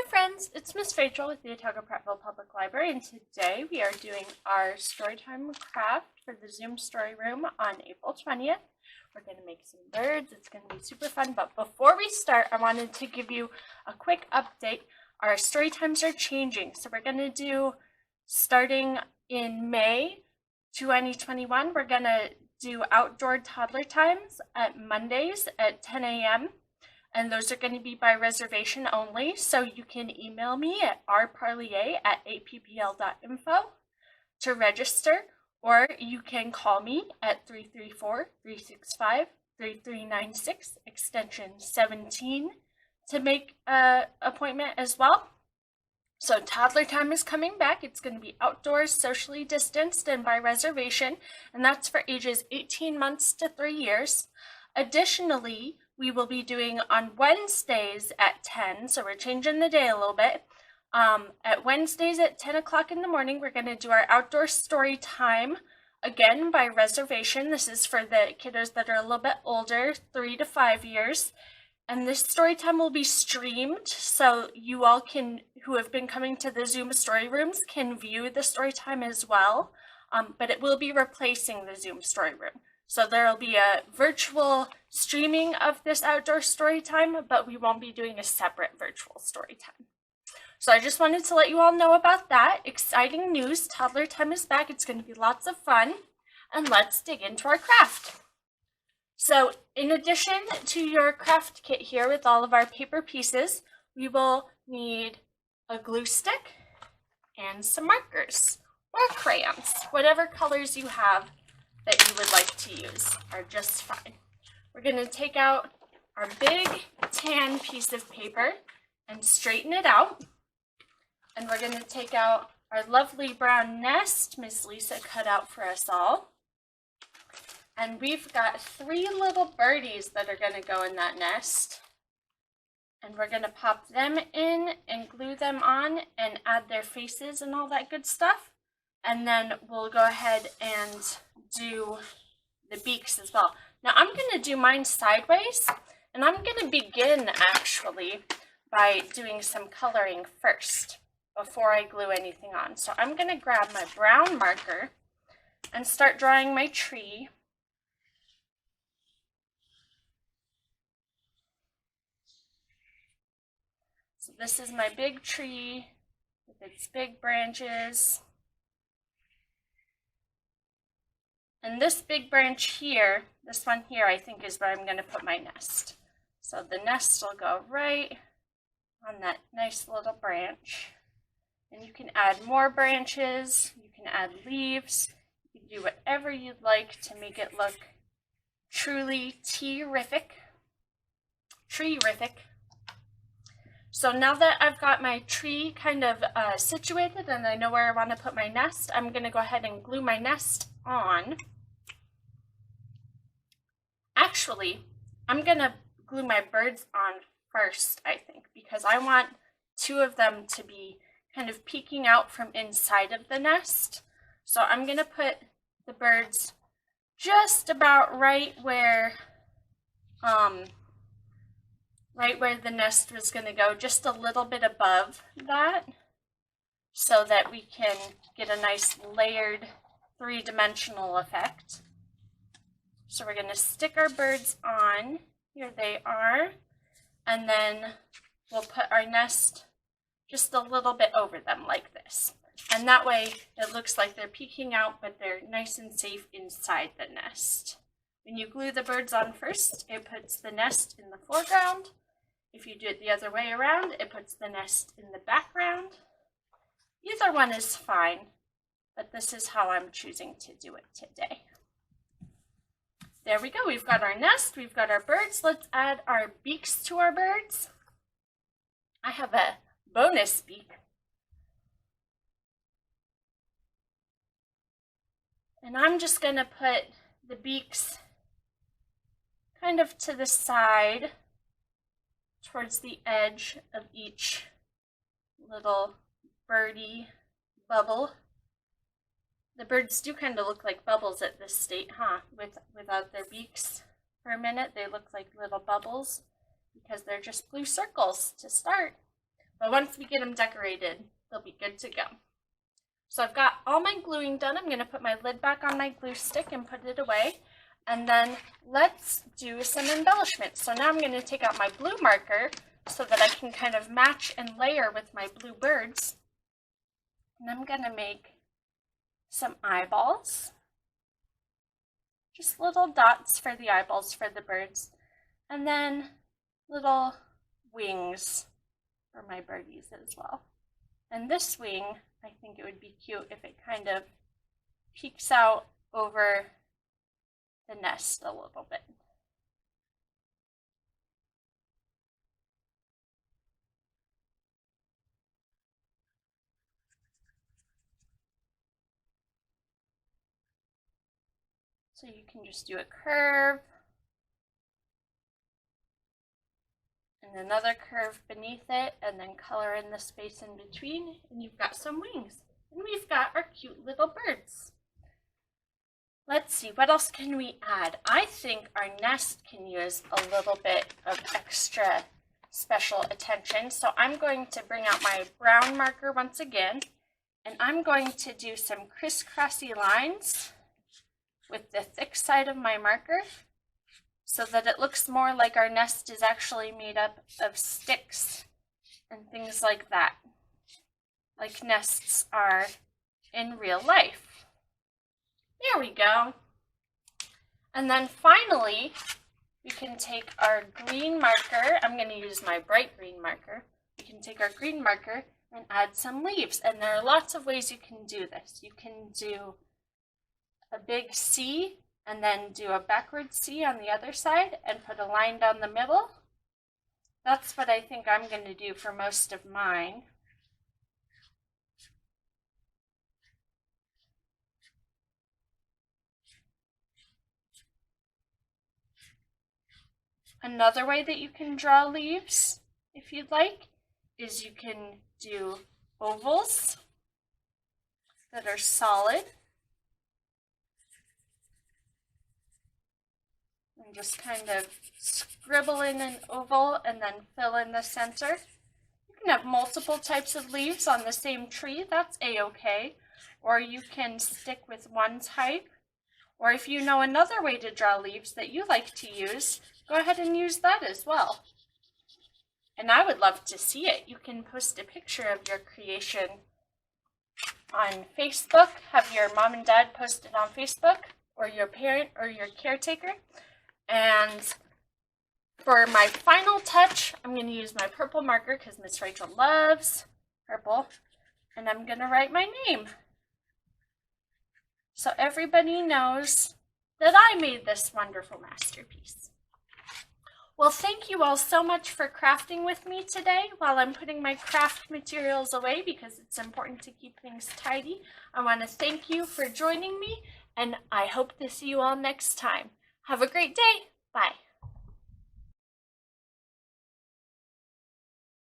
Hi friends, it's Miss Rachel with the Otago Prattville Public Library, and today we are doing our Storytime craft for the Zoom Story Room on April 20th. We're going to make some birds. It's going to be super fun, but before we start, I wanted to give you a quick update. Our story times are changing, so we're going to do, starting in May 2021, we're going to do outdoor toddler times at Mondays at 10 a.m. And those are going to be by reservation only, so you can email me at rparlier@appl.info to register, or you can call me at 334-365-3396, extension 17, to make an appointment as well. So toddler time is coming back. It's going to be outdoors, socially distanced, and by reservation, and that's for ages 18 months to 3 years. Additionally, we will be doing on Wednesdays at 10, so we're changing the day a little bit. At Wednesdays at 10 o'clock in the morning, we're going to do our outdoor story time, again by reservation. This is for the kiddos that are a little bit older, 3 to 5 years. And this story time will be streamed, so you all can, who have been coming to the Zoom story rooms, can view the story time as well. But it will be replacing the Zoom story room. So there will be a virtual streaming of this outdoor story time, but we won't be doing a separate virtual story time. So I just wanted to let you all know about that. Exciting news, toddler time is back. It's going to be lots of fun. And let's dig into our craft. So in addition to your craft kit here with all of our paper pieces, we will need a glue stick and some markers or crayons, whatever colors you have that you would like to use are just fine. We're going to take out our big tan piece of paper and straighten it out. And we're going to take out our lovely brown nest Miss Lisa cut out for us all. And we've got 3 little birdies that are going to go in that nest. And we're going to pop them in and glue them on and add their faces and all that good stuff. And then we'll go ahead and do the beaks as well. Now I'm going to do mine sideways, and I'm going to begin actually by doing some coloring first before I glue anything on. So I'm going to grab my brown marker and start drawing my tree. So this is my big tree with its big branches. And this big branch here, this one here, I think is where I'm going to put my nest. So the nest will go right on that nice little branch. And you can add more branches, you can add leaves, you can do whatever you'd like to make it look truly terrific. Tree-rific. So now that I've got my tree kind of situated and I know where I want to put my nest, I'm going to go ahead and glue my nest on. Actually, I'm going to glue my birds on first, I think, because I want 2 of them to be kind of peeking out from inside of the nest. So I'm going to put the birds just about right where the nest was going to go, just a little bit above that, so that we can get a nice layered 3-dimensional effect. So we're going to stick our birds on. Here they are. And then we'll put our nest just a little bit over them like this. And that way it looks like they're peeking out, but they're nice and safe inside the nest. When you glue the birds on first, it puts the nest in the foreground. If you do it the other way around, it puts the nest in the background. Either one is fine, but this is how I'm choosing to do it today. There we go. We've got our nest, we've got our birds. Let's add our beaks to our birds. I have a bonus beak. And I'm just going to put the beaks kind of to the side towards the edge of each little birdie bubble. The birds do kind of look like bubbles at this state, huh? Without their beaks for a minute, they look like little bubbles because they're just blue circles to start. But once we get them decorated, they'll be good to go. So I've got all my gluing done. I'm going to put my lid back on my glue stick and put it away. And then let's do some embellishments. So now I'm going to take out my blue marker so that I can kind of match and layer with my blue birds. And I'm going to make some eyeballs. Just little dots for the eyeballs for the birds. And then little wings for my birdies as well. And this wing, I think it would be cute if it kind of peeks out over the nest a little bit. So you can just do a curve and another curve beneath it, and then color in the space in between, and you've got some wings. And we've got our cute little birds. Let's see, what else can we add? I think our nest can use a little bit of extra special attention. So I'm going to bring out my brown marker once again, and I'm going to do some crisscrossy lines with the thick side of my marker so that it looks more like our nest is actually made up of sticks and things like that, like nests are in real life. There we go. And then finally, we can take our green marker. I'm going to use my bright green marker. We can take our green marker and add some leaves. And there are lots of ways you can do this. You can do a big C and then do a backward C on the other side and put a line down the middle. That's what I think I'm going to do for most of mine. Another way that you can draw leaves, if you'd like, is you can do ovals that are solid. And just kind of scribble in an oval and then fill in the center. You can have multiple types of leaves on the same tree, that's a-okay. Or you can stick with one type. Or if you know another way to draw leaves that you like to use, go ahead and use that as well. And I would love to see it. You can post a picture of your creation on Facebook, have your mom and dad post it on Facebook, or your parent or your caretaker. And for my final touch, I'm going to use my purple marker because Miss Rachel loves purple, and I'm going to write my name, so everybody knows that I made this wonderful masterpiece. Well, thank you all so much for crafting with me today while I'm putting my craft materials away because it's important to keep things tidy. I want to thank you for joining me, and I hope to see you all next time. Have a great day. Bye.